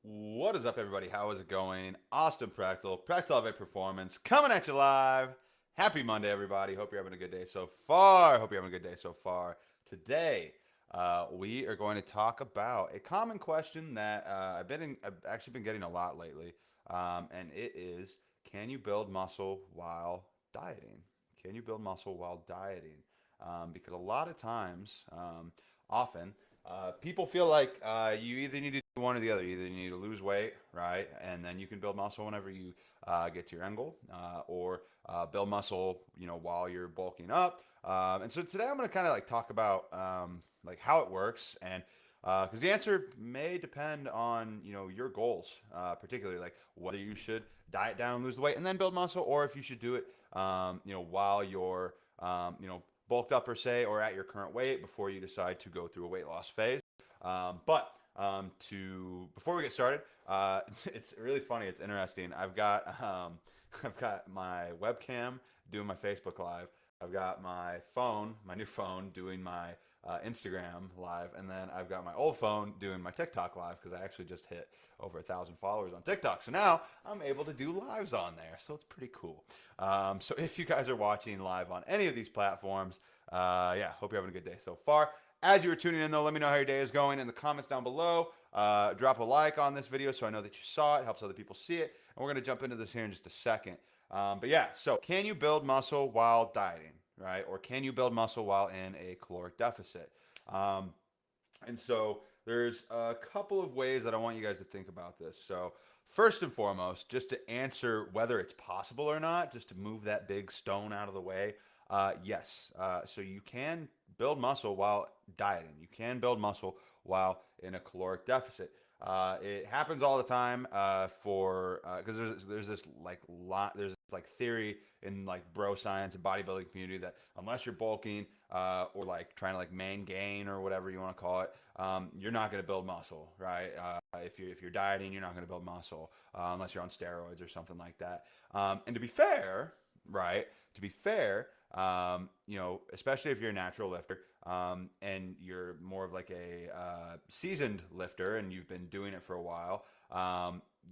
What is up, everybody? How is it going? Austin Prechtelevate Performance, coming at you live. Happy Monday, everybody. Hope you're having a good day so far. Hope you're having a good day so far. Today, we are going to talk about a common question that I've actually been getting a lot lately, and it is: can you build muscle while dieting? Can you build muscle while dieting? Because a lot of times, often, people feel like you either need to do one or the other. Either you need to lose weight, right, and then you can build muscle whenever you get to your end goal, or build muscle, while you're bulking up. And so today I'm going to kind of like talk about like how it works, and because the answer may depend on your goals, particularly like whether you should diet down and lose the weight and then build muscle, or if you should do it, while you're bulked up per se, or at your current weight before you decide to go through a weight loss phase. But to Before we get started, it's really funny. It's interesting. I've got my webcam doing my Facebook live. I've got my phone, my new phone, doing my Instagram live, and then I've got my old phone doing my TikTok live because I actually just hit over 1,000 followers on TikTok. So now I'm able to do lives on there. So it's pretty cool. So if you guys are watching live on any of these platforms, yeah, hope you're having a good day so far. As you were tuning in, though, let me know how your day is going in the comments down below. Drop a like on this video so I know that you saw it. Helps other people see it. And we're going to jump into this here in just a second. But yeah, so can you build muscle while dieting, right? Or can you build muscle while in a caloric deficit? Um, and so there's a couple of ways that I want you guys to think about this. So first and foremost, just to answer whether it's possible or not, just to move that big stone out of the way, yes. So you can build muscle while dieting. You can build muscle while in a caloric deficit. It happens all the time for because there's this there's this like theory in like bro science and bodybuilding community that unless you're bulking or like trying to like main gain or whatever you want to call it, you're not going to build muscle, right? If you're dieting, you're not going to build muscle unless you're on steroids or something like that. And to be fair, right? To be fair, especially if you're a natural lifter, and you're more of like a seasoned lifter and you've been doing it for a while,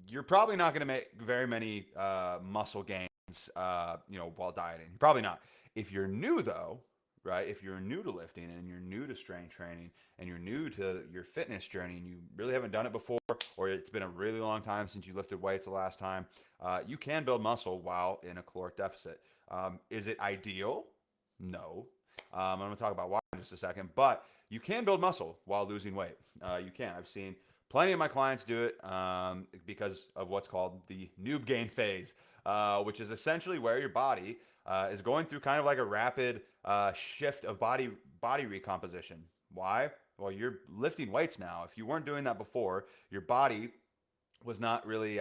you're probably not going to make very many muscle gains, while dieting. Probably not. If you're new though, right? If you're new to lifting and you're new to strength training and you're new to your fitness journey and you really haven't done it before, or it's been a really long time since you lifted weights the last time, you can build muscle while in a caloric deficit. Is it ideal? No. I'm going to talk about why in just a second, but you can build muscle while losing weight. You can. I've seen plenty of my clients do it because of what's called the noob gain phase, which is essentially where your body is going through kind of like a rapid shift of body recomposition. Why? Well, you're lifting weights now. If you weren't doing that before, your body was not really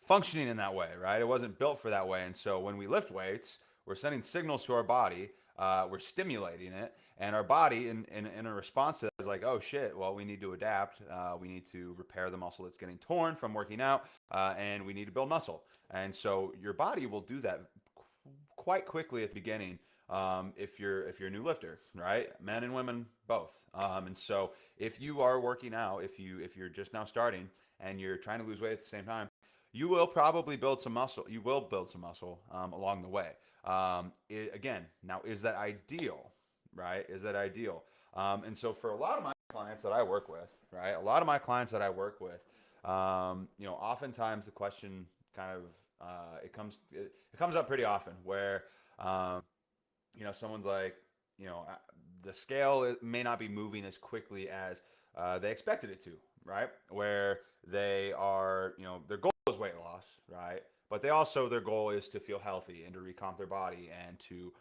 functioning in that way, right? It wasn't built for that way. And so when we lift weights, we're sending signals to our body. We're stimulating it, and our body, in a response to that, is like, oh shit, well, we need to adapt. We need to repair the muscle that's getting torn from working out, and we need to build muscle. And so your body will do that quite quickly at the beginning. If you're a new lifter, right? Men and women both. And so if you are working out, if you're just now starting and you're trying to lose weight at the same time, you will probably build some muscle. You will build some muscle along the way. Again, now is that ideal, right? Is that ideal? And so for a lot of my clients that I work with, right? A lot of my clients that I work with, oftentimes the question kind of it comes up pretty often where um, someone's like, the scale may not be moving as quickly as they expected it to, right? Where they are, their goal is weight loss, right? But their goal is to feel healthy and to recomp their body and to,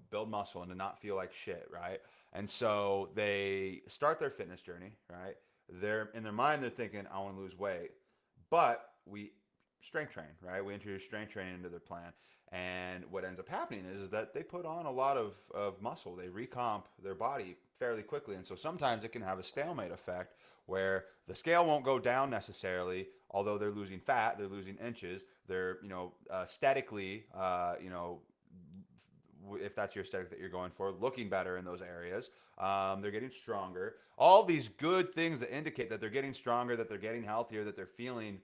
build muscle and to not feel like shit, right? And so they start their fitness journey, right? They're in their mind, they're thinking, I want to lose weight, but we strength train, right? We introduce strength training into their plan. And what ends up happening is that they put on a lot of muscle. They recomp their body fairly quickly. And so sometimes it can have a stalemate effect where the scale won't go down necessarily, although they're losing fat, they're losing inches, they're, aesthetically, if that's your aesthetic that you're going for, looking better in those areas. They're getting stronger. All these good things that indicate that they're getting stronger, that they're getting healthier, that they're feeling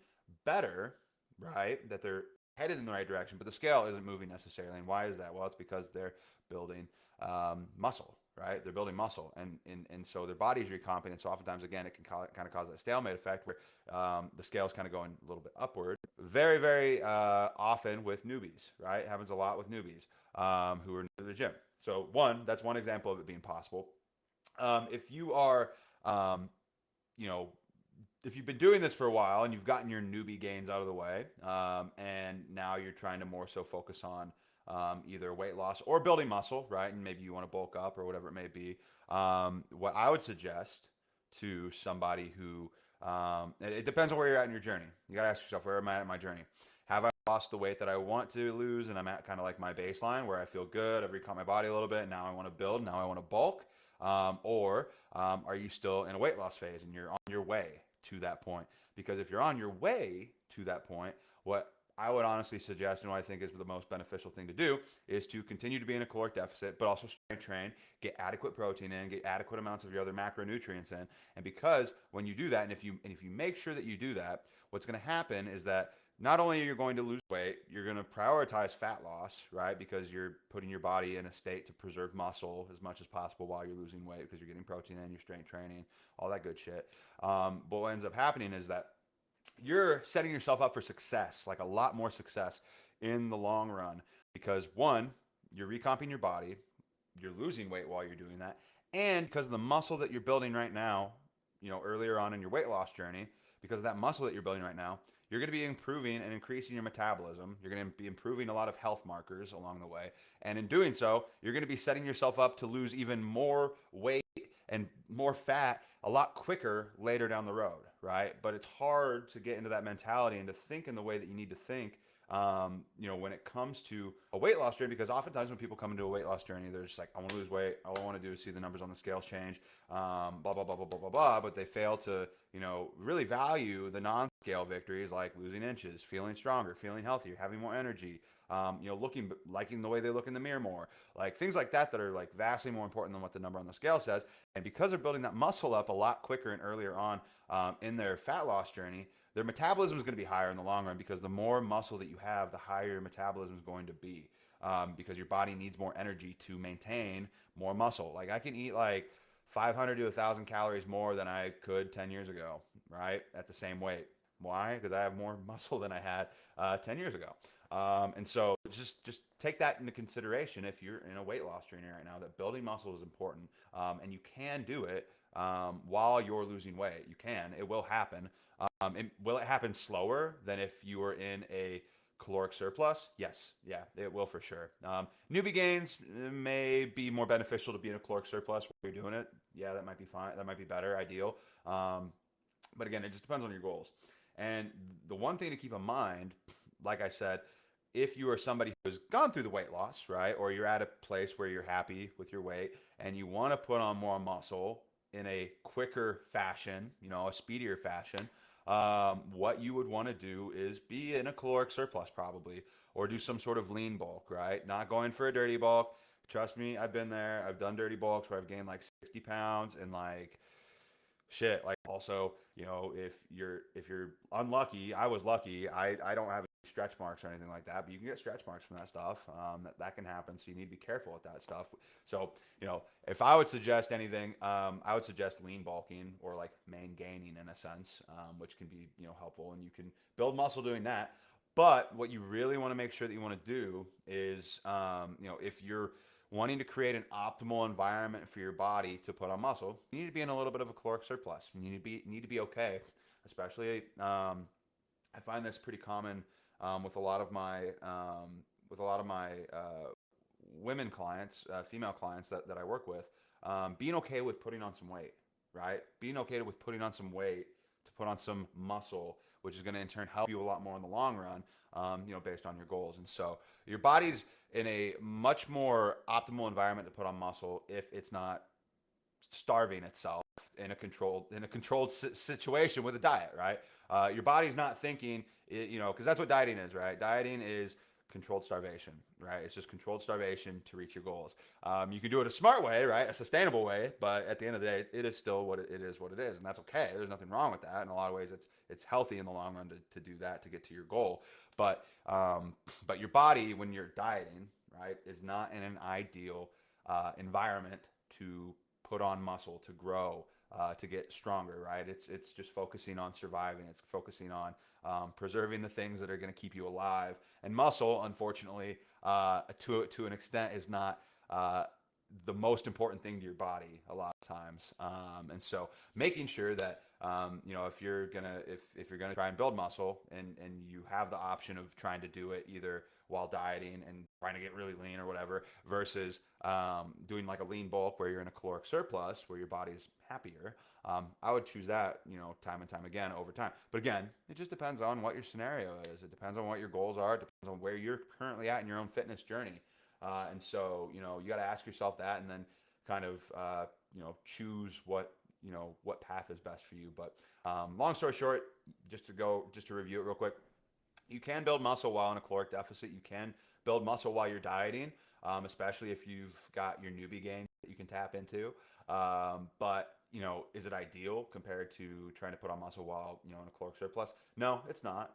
better, right? That they're headed in the right direction, but the scale isn't moving necessarily. And why is that? Well, it's because they're building muscle, right? They're building muscle, and so their body's recomping. And so oftentimes, again, it can kind of cause that stalemate effect where the scale's kind of going a little bit upward. Very, very often with newbies, right? It happens a lot with newbies who are new to the gym. So that's one example of it being possible. If you are, um, you know, if you've been doing this for a while and you've gotten your newbie gains out of the way, and now you're trying to more so focus on either weight loss or building muscle, right? And maybe you want to bulk up or whatever it may be. What I would suggest to somebody who, it depends on where you're at in your journey. You got to ask yourself, where am I at in my journey? Have I lost the weight that I want to lose and I'm at kind of like my baseline where I feel good, I've recaught my body a little bit, now I want to build, now I want to bulk? Or are you still in a weight loss phase and you're on your way to that point? Because if you're on your way to that point, what I would honestly suggest and what I think is the most beneficial thing to do is to continue to be in a caloric deficit, but also strength train, get adequate protein in, get adequate amounts of your other macronutrients in. And because when you do that, and if you make sure that you do that, what's going to happen is that not only are you going to lose weight, you're going to prioritize fat loss, right? Because you're putting your body in a state to preserve muscle as much as possible while you're losing weight because you're getting protein in, you're strength training, all that good shit. But what ends up happening is that you're setting yourself up for success, like a lot more success in the long run. Because one, you're recomping your body, you're losing weight while you're doing that, and because of the muscle that you're building right now, earlier on in your weight loss journey, because of that muscle that you're building right now, you're going to be improving and increasing your metabolism. You're going to be improving a lot of health markers along the way. And in doing so, you're going to be setting yourself up to lose even more weight and more fat a lot quicker later down the road, right? But it's hard to get into that mentality and to think in the way that you need to think, when it comes to a weight loss journey, because oftentimes when people come into a weight loss journey, they're just like, I want to lose weight. All I want to do is see the numbers on the scale change, blah, blah, blah, blah, blah, blah, blah. But they fail to, really value the non-scale victories like losing inches, feeling stronger, feeling healthier, having more energy, liking the way they look in the mirror more, like things like that are like vastly more important than what the number on the scale says. And because they're building that muscle up a lot quicker and earlier on in their fat loss journey, their metabolism is going to be higher in the long run because the more muscle that you have, the higher your metabolism is going to be because your body needs more energy to maintain more muscle. Like I can eat like 500 to 1,000 calories more than I could 10 years ago, right? At the same weight. Why? Because I have more muscle than I had 10 years ago. And so just take that into consideration if you're in a weight loss journey right now, that building muscle is important. And you can do it while you're losing weight. You can. It will happen. Will it happen slower than if you were in a caloric surplus? Yes. Yeah, it will for sure. Newbie gains may be more beneficial to be in a caloric surplus while you're doing it. Yeah, that might be fine. That might be better, ideal. But again, it just depends on your goals. And the one thing to keep in mind, like I said, if you are somebody who has gone through the weight loss, right, or you're at a place where you're happy with your weight and you want to put on more muscle in a quicker fashion, a speedier fashion, what you would want to do is be in a caloric surplus probably, or do some sort of lean bulk, right? Not going for a dirty bulk. Trust me, I've been there. I've done dirty bulks where I've gained like 60 pounds and like shit. Like also, if you're unlucky, I was lucky. I don't have any stretch marks or anything like that, but you can get stretch marks from that stuff. That can happen. So you need to be careful with that stuff. So, if I would suggest anything, I would suggest lean bulking or like main gaining in a sense, which can be, helpful, and you can build muscle doing that. But what you really want to make sure that you want to do is, if you're wanting to create an optimal environment for your body to put on muscle, you need to be in a little bit of a caloric surplus. You need to be okay, especially. I find this pretty common with a lot of my women clients, female clients that I work with. Being okay with putting on some weight, right? Being okay with putting on some weight to put on some muscle, which is going to in turn help you a lot more in the long run, based on your goals. And so your body's in a much more optimal environment to put on muscle if it's not starving itself in a controlled situation with a diet, right? Your body's not thinking, because that's what dieting is, right? Dieting is controlled starvation, right? It's just controlled starvation to reach your goals. You can do it a smart way, right? A sustainable way, but at the end of the day, it is still what it is, and that's okay. There's nothing wrong with that. In a lot of ways, it's healthy in the long run to do that to get to your goal. But your body, when you're dieting, right, is not in an ideal environment to put on muscle, to grow, to get stronger, right? It's just focusing on surviving. It's focusing on preserving the things that are going to keep you alive. And muscle, unfortunately, to an extent, is not the most important thing to your body a lot of times. And so making sure that if you're gonna try and build muscle and you have the option of trying to do it either while dieting and trying to get really lean or whatever versus doing like a lean bulk where you're in a caloric surplus where your body's happier, I would choose that, time and time again over time. But again, it just depends on what your scenario is. It depends on what your goals are. It depends on where you're currently at in your own fitness journey. And so, you got to ask yourself that and then kind of, choose what path is best for you. But long story short, just to review it real quick, you can build muscle while in a caloric deficit. You can build muscle while you're dieting, especially if you've got your newbie gains that you can tap into. But is it ideal compared to trying to put on muscle while in a caloric surplus? No, it's not.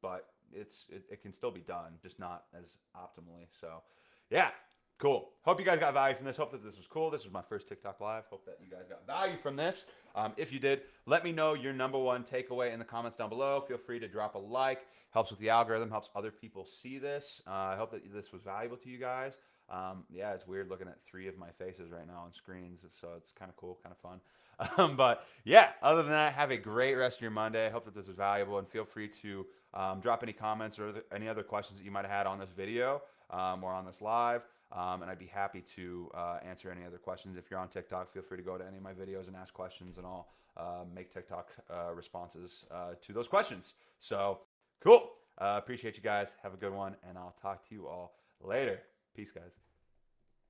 But it can still be done, just not as optimally. So, yeah. Cool. Hope you guys got value from this. Hope that this was cool. This was my first TikTok live. Hope that you guys got value from this. If you did, let me know your number one takeaway in the comments down below. Feel free to drop a like. Helps with the algorithm. Helps other people see this. I hope that this was valuable to you guys. Yeah, it's weird looking at 3 of my faces right now on screens, so it's kind of cool, kind of fun. But yeah, other than that, have a great rest of your Monday. I hope that this was valuable, and feel free to drop any comments or any other questions that you might have had on this video or on this live. And I'd be happy to answer any other questions. If you're on TikTok, feel free to go to any of my videos and ask questions, and I'll make TikTok responses to those questions. So cool. Appreciate you guys. Have a good one, and I'll talk to you all later. Peace, guys.